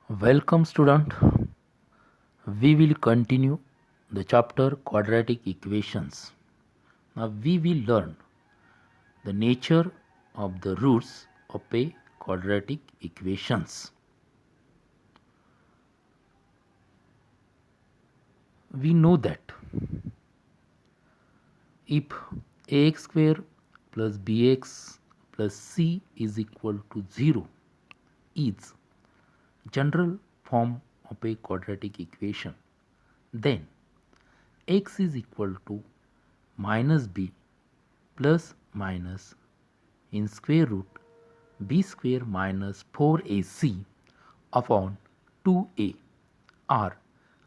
Welcome student. We will continue the chapter quadratic equations. Now we will learn the nature of the roots of a quadratic equations. We know that if ax square plus bx plus c is equal to 0 is general form of a quadratic equation, then x is equal to minus b plus minus in square root b square minus 4ac upon 2a are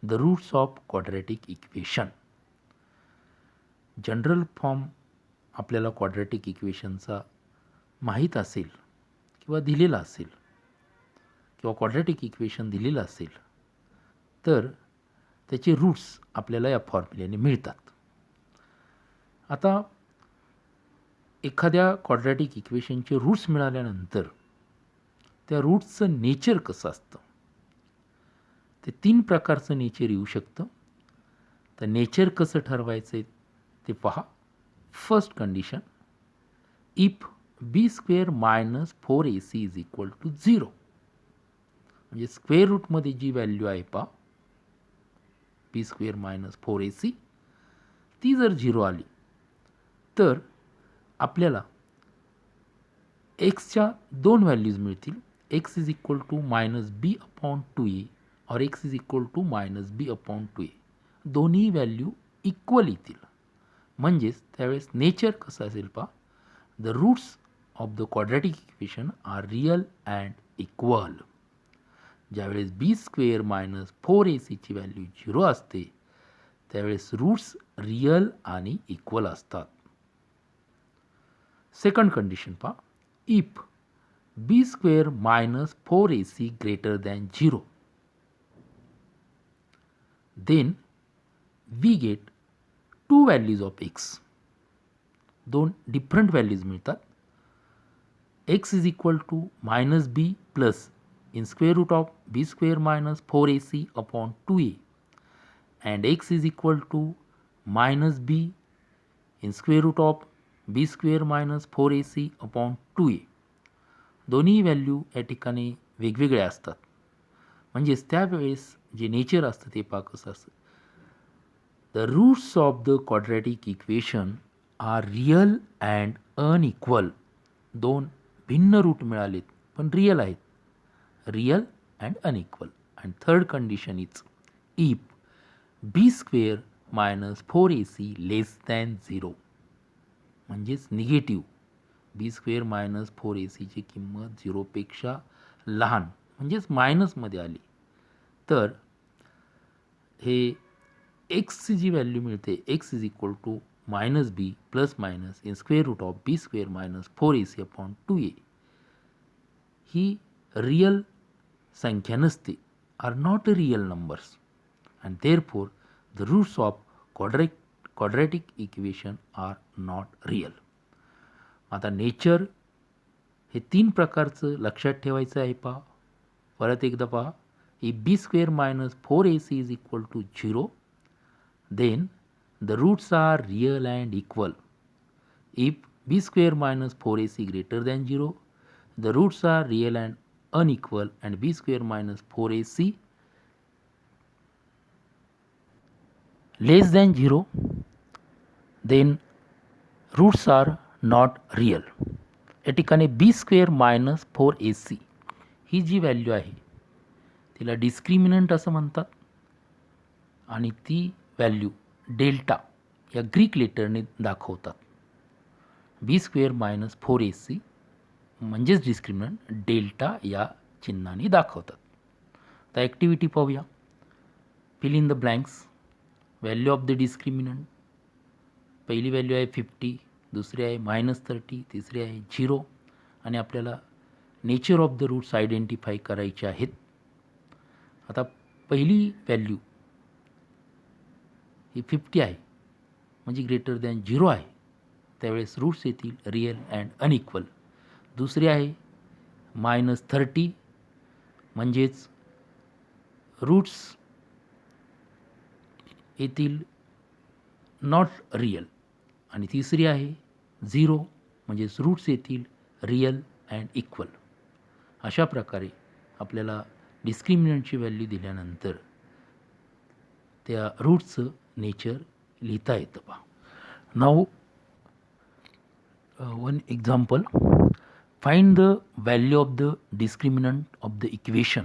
the roots of quadratic equation. General form आपल्याला quadratic इक्वेशनचा माहीत असेल किंवा दिलेला असेल किंवा quadratic equation दिलेलं असेल तर त्याचे रूट्स आपल्याला या फॉर्म्युल्याने मिळतात. आता एखाद्या क्वाड्रॅटिक इक्वेशनचे रूट्स मिळाल्यानंतर त्या रूट्सचं नेचर कसं असतं ते 3 प्रकारचं नेचर येऊ शकतं. तर नेचर कसं ठरवायचं ते पहा. First condition, if b square minus 4ac is equal to 0, म्हणजे स्क्वेअर रूटमध्ये जी व्हॅल्यू आहे पहा बी स्क्वेअर मायनस 4ac ती जर 0 आली तर आपल्याला एक्सच्या 2 व्हॅल्यूज मिळतील. X is equal to minus b upon 2a और x is equal to minus b upon 2a. दोन्ही व्हॅल्यू इक्वल येतील. म्हणजेच त्यावेळेस नेचर कसं असेल पहा, the roots of the quadratic equation are real and equal. ज्यावेळेस बी स्क्वेअर मायनस 4ac ची व्हॅल्यू 0 असते त्यावेळेस रूट्स रियल आणि इक्वल असतात. सेकंड कंडिशन पहा, if b square minus 4ac greater than 0 then we get 2 values of x. 2 different values मिळतात. x is equal to minus b plus in square root of b square minus 4ac upon 2a and x is equal to minus b in square root of b square minus 4ac upon 2a. दोन्ही value या ठिकाणी वेगवेगळ्या असतात. म्हणजेच त्यावेळेस जे nature असतं ते पहा कसं असतं. The roots of the quadratic equation are real and unequal. 2 भिन्न रूट मिळालेत पण रियल आहेत. Real and unequal. And third condition is if b square minus 4ac less than 0, म्हणजेच निगेटिव्ह. बी स्क्वेअर मायनस 4ac ची किंमत 0पेक्षा लहान म्हणजेच मायनसमध्ये आली तर हे एक्सची जी व्हॅल्यू मिळते x is equal to minus b plus minus in square root of b square minus 4ac upon 2a ही रियल संख्या नसते, are not real numbers and therefore the roots of quadratic equation are not real. आता nature हे 3 प्रकारचं लक्षात ठेवायचं आहे पहा. परत एकदा पहा. If b square minus 4ac is equal to 0 then the roots are real and equal. If b square minus 4ac greater than 0, the roots are real and unequal, and b square minus 4ac less than 0, then roots are not real. या ठिकाणी बी square minus 4ac ही जी value आहे तिला discriminant असं म्हणतात आणि ती value delta या Greek लेटरने दाखवतात. बी स्क्वेअर मायनस 4ac म्हणजेच डिस्क्रिमिनंट डेल्टा या चिन्हाने दाखवतात. तर ॲक्टिव्हिटी पाहूया. Fill in the blanks. Value of the discriminant. पहिली व्हॅल्यू आहे 50, दुसरी आहे -30, तिसरी आहे 0 आणि आपल्याला nature of the roots identify करायचे आहेत. आता पहिली व्हॅल्यू ही 50 आहे म्हणजे ग्रेटर दॅन 0 आहे त्यावेळेस रूट्स येतील रियल अँड अनइक्वल. दुसरी आहे -30 म्हणजेच रूट्स येतील नॉट रियल, आणि तिसरी आहे 0 म्हणजेच रूट्स येतील रियल अँड इक्वल. अशा प्रकारे आपल्याला डिस्क्रिमिनंटची व्हॅल्यू दिल्यानंतर त्या रूट्सचं नेचर लिहिता येतं. पहा, now one example, find the value of the discriminant of the equation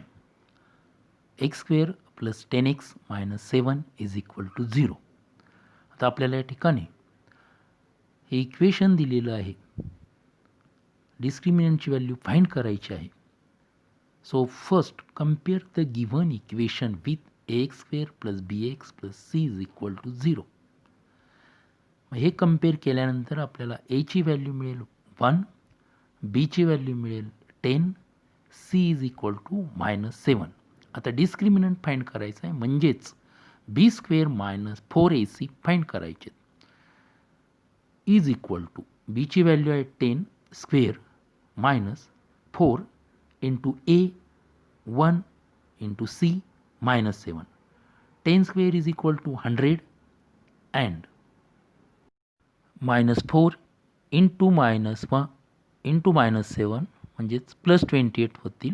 x² + 10x - 7 = 0. आता आपल्याला या ठिकाणी हे इक्वेशन दिलेलं आहे, डिस्क्रिमिनंटची व्हॅल्यू फाइंड करायची आहे. So first compare the given equation with ax² + bx + c = 0. हे कंपेअर केल्यानंतर आपल्याला a ची व्हॅल्यू मिळेल 1, b ची व्हॅल्यू मिळेल 10, c = -7. आता डिस्क्रिमिनंट फाइंड करायचं आहे, म्हणजेच b² - 4ac फाइंड करायचे. = b ची व्हॅल्यू आहे 10 square minus 4 into a 1 into c -7. 10 square = 100 and -4 into -1 into -7 म्हणजेच +28 होतील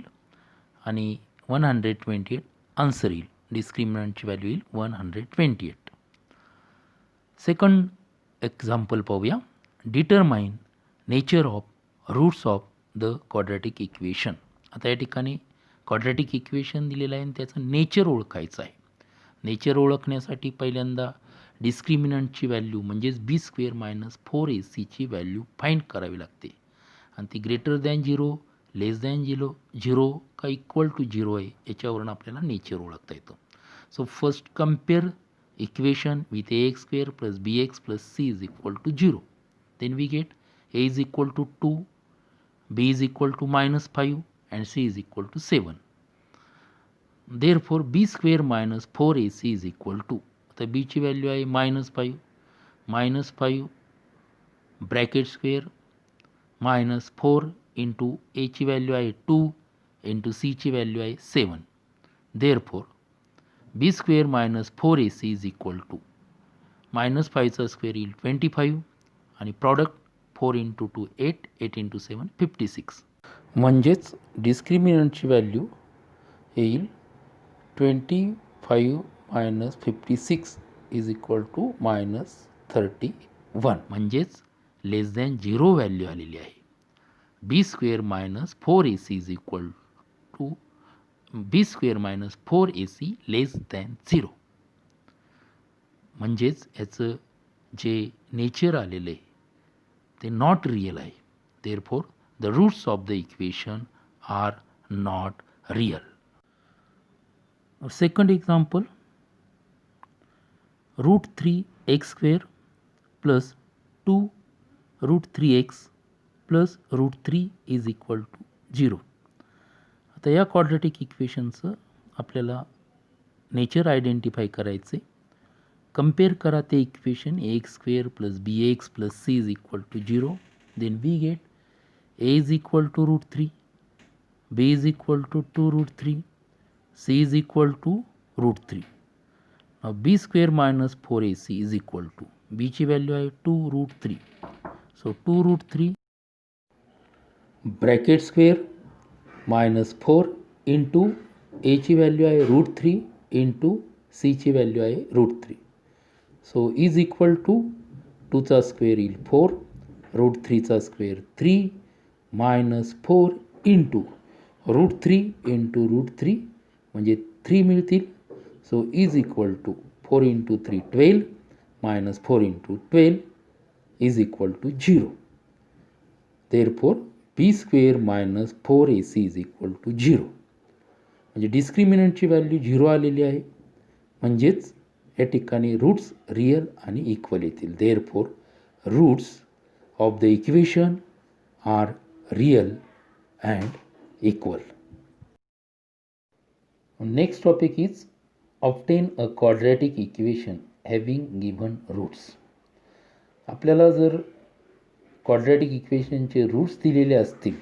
आणि 128 आन्सर येईल. डिस्क्रिमिनंटची व्हॅल्यू येईल 128. सेकंड एक्झाम्पल पाहूया. Determine nature of roots of the quadratic equation. आता या ठिकाणी क्वाड्रॅटिक इक्वेशन दिलेलं आहे आणि त्याचं नेचर ओळखायचं आहे. नेचर ओळखण्यासाठी पहिल्यांदा डिस्क्रिमिनंटची व्हॅल्यू म्हणजेच b² - 4ac ची व्हॅल्यू फाइंड करावी लागते आणि ती ग्रेटर दॅन 0, लेस दॅन 0 का इक्वल टू 0 आहे याच्यावरून आपल्याला नेचर ओळखता येतं. So first compare equation with ax² + bx + c = 0. Then we get a = 2, b = -5 and c = 7. Therefore b² - 4ac = आता b ची व्हॅल्यू आहे -5, -5 ब्रॅकेट स्क्वेअर -4 इंटू a ची व्हॅल्यू आहे 2 इंटू c ची व्हॅल्यू आहे 7. Therefore b² - 4ac = -5चा स्क्वेअर येईल 25 आणि product 4 into 2 8, 8 into 7 56. म्हणजेच डिस्क्रिमिनंटची व्हॅल्यू येईल 25 - 56 = -31. म्हणजेच लेस दॅन 0 व्हॅल्यू आलेली आहे. b² - 4ac = b² - 4ac less than 0. म्हणजेच याचं जे नेचर आलेलं आहे ते नॉट रियल आहे. Therefore the roots of the equation are not real. Second example, √3x² + 2 √3x + √3 = 0. आता या क्वाड्रॅटिक इक्वेशनचं आपल्याला नेचर आयडेंटिफाय करायचे. कंपेअर करा ते equation ax² + bx + c = 0. Then we get a = √3, b = 2 √3, c = √3. Now b² - 4ac = b ची value आहे 2 √3. So 2 √3 bracket square -4 into a ची value आहे √3 इंटू c ची व्हॅल्यू आहे √3. सो = 2चा स्क्वेअर येईल 4, √3चा स्क्वेअर 3 -4 इंटू √3 इंटू √3 म्हणजे 3 मिळतील. So = 4 into 3 12 -4 into 12 = 0. Therefore b² - 4ac = 0. म्हणजे डिस्क्रिमिनंटची व्हॅल्यू 0 आलेली आहे, म्हणजेच या ठिकाणी रूट्स रियल आणि इक्वल येतील. Therefore roots of the equation are real and equal. Next topic is obtain a quadratic equation having given roots. आपल्याला जर क्वाड्रॅटिक इक्वेशनचे रूट्स दिलेले असतील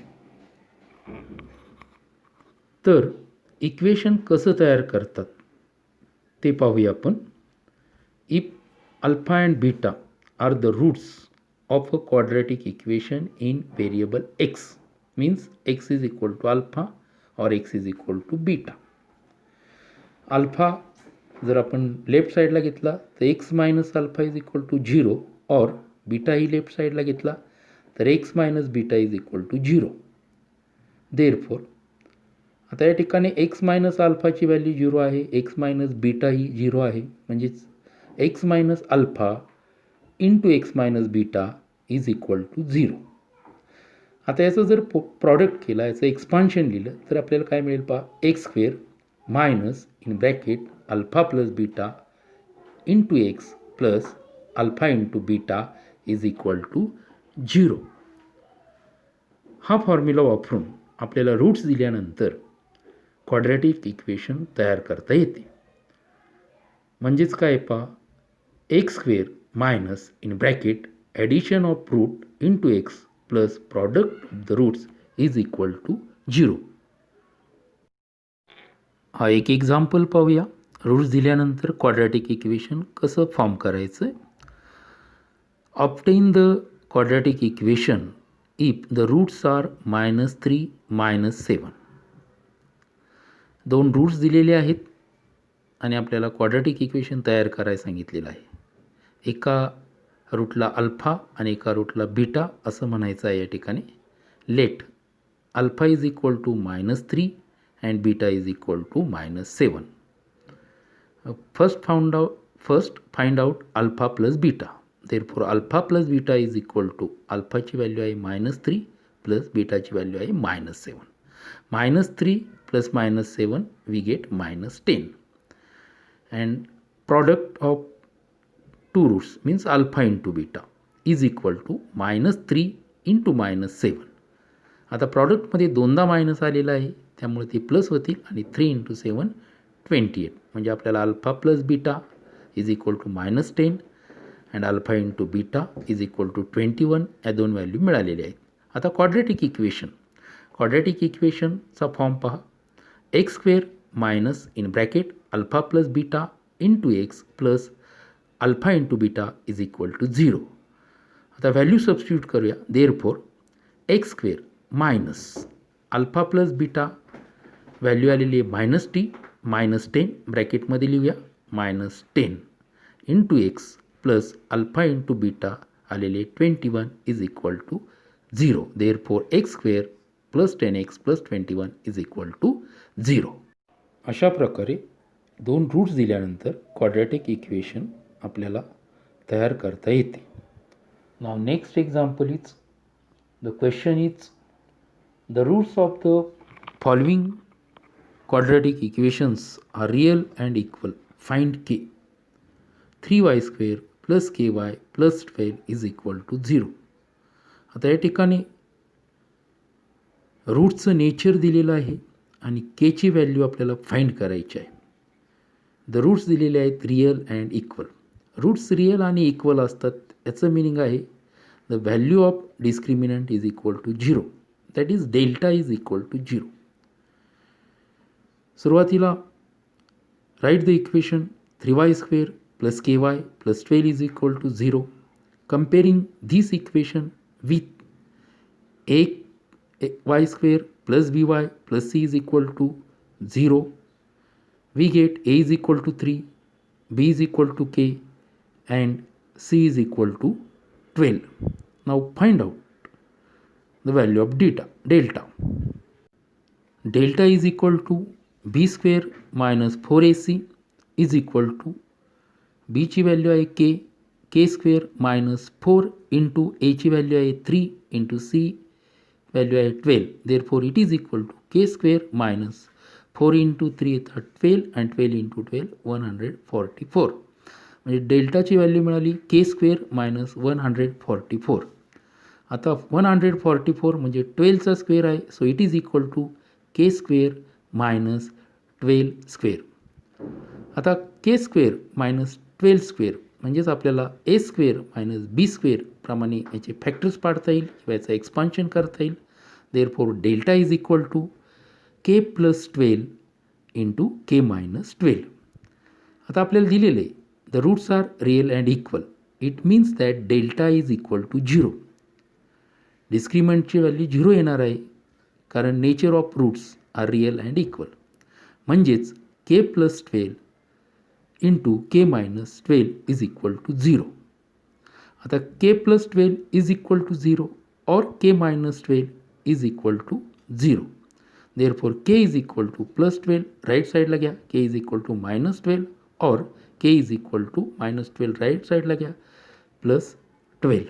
तर इक्वेशन कसं तयार करतात ते पाहूया आपण. If alpha and beta are the roots of a quadratic equation in variable x, means x is equal to alpha or x is equal to beta. Alpha जर आपण लेफ्ट साईडला घेतला तर x minus alpha is equal to 0 और beta ही left साईडला घेतला तर x minus beta is equal to 0. Therefore आता या ठिकाणी x मायनस अल्फाची व्हॅल्यू 0 आहे, x मायनस बीटा ही 0 आहे, म्हणजेच x minus alpha into x minus beta is equal to 0. आता याचं जर प्रॉडक्ट केला, याचं एक्सपान्शन लिहिलं तर आपल्याला काय मिळेल पहा, x square minus in bracket alpha plus beta into x plus alpha into beta is equal to 0. हा फॉर्म्युला वापरून आपल्याला रूट्स दिल्यानंतर क्वाड्रॅटिक इक्वेशन तयार करता येते. म्हणजेच काय पहा, x square minus in bracket addition of root into x plus product of the roots is equal to 0. हा एक एक्झाम्पल पाहूया. रूट्स दिल्यानंतर क्वाड्रॅटिक इक्वेशन कसं फॉर्म करायचं. Obtain the quadratic equation if the roots are -3 -7. दोन roots दिलेले आहेत आणि आपल्याला क्वाड्रॅटिक इक्वेशन तयार करायला सांगितलेलं आहे. एका रूटला अल्फा आणि एका रूटला बीटा असं म्हणायचं आहे या ठिकाणी. Let alpha is equal to -3 and beta is equal to -7. First find out alpha plus beta. Therefore alpha plus beta is equal to अल्फाची व्हॅल्यू आहे -3 प्लस बीटाची व्हॅल्यू आहे -7. -3 plus -7 we get -10 and product of two roots means alpha into beta is equal to -3 into -7. आता प्रॉडक्टमध्ये दोनदा minus आलेला आहे त्यामुळे ते प्लस होतील आणि 3 into 7 28. म्हणजे आपल्याला alpha plus beta is equal to -10 and alpha into beta is equal to 21 या दोन व्हॅल्यू मिळालेल्या आहेत. आता क्वाड्रॅटिक इक्वेशनचा फॉर्म पहा. X square minus in bracket alpha plus beta into x plus alpha into beta is equal to 0. आता value substitute करूया. Therefore x square minus alpha plus beta value आलेली आहे -t -10 ब्रॅकेटमध्ये लिहूया -10 into x plus alpha into beta आलेले 21 is equal to 0. Therefore x square plus 10x plus 21 is equal to 0. अशा प्रकारे दोन रूट्स दिल्यानंतर क्वाड्रॅटिक इक्वेशन आपल्याला तयार करता येते. Now next example is the question is the roots of the following quadratic equations are real and equal. Find k. 3y² plus ky plus 12 is equal to 0. आता या ठिकाणी रूट्सचं नेचर दिलेलं आहे आणि केची व्हॅल्यू आपल्याला फाइंड करायची आहे. द रूट्स दिलेले आहेत real and equal. Roots real आणि इक्वल असतात याचं मिनिंग आहे the value of discriminant is equal to 0. That is delta is equal to 0. सुरुवातीला write the equation 3y² plus ky plus 12 is equal to 0. Comparing this equation with y² plus by plus c is equal to 0. we get a is equal to 3, b is equal to k and c is equal to 12. Now find out the value of delta. Delta is equal to b square minus 4ac is equal to b ची value आहे k square minus 4 into a ची value आहे 3 into c value आहे 12. Therefore it is equal to k square minus 4 into 3 येतात 12 and 12 into 12 144. म्हणजे डेल्टाची value मिळाली k square minus 144. आता 144 म्हणजे 12चा स्क्वेअर आहे, so it is equal to k square minus 12 square. आता k स्क्वेअर मायनस 12 स्क्वेअर म्हणजेच आपल्याला a square minus b square प्रमाणे याचे फॅक्टर्स पाडता येईल किंवा याचं एक्सपान्शन करता येईल. Therefore delta is equal to k plus 12 into k minus 12. आता आपल्याला दिलेलं आहे the roots are real and equal. It means that delta is equal to 0. डिस्क्रिमिनंटची व्हॅल्यू 0 येणार आहे कारण nature of roots are real and equal. म्हणजेच K plus 12 into K minus 12 is equal to 0. आता K plus 12 is equal to 0 और K minus 12 is equal to 0. Therefore K is equal to plus 12 right साइडला घ्या, K is equal to minus 12 और K is equal to minus 12 right साइडला घ्या plus 12.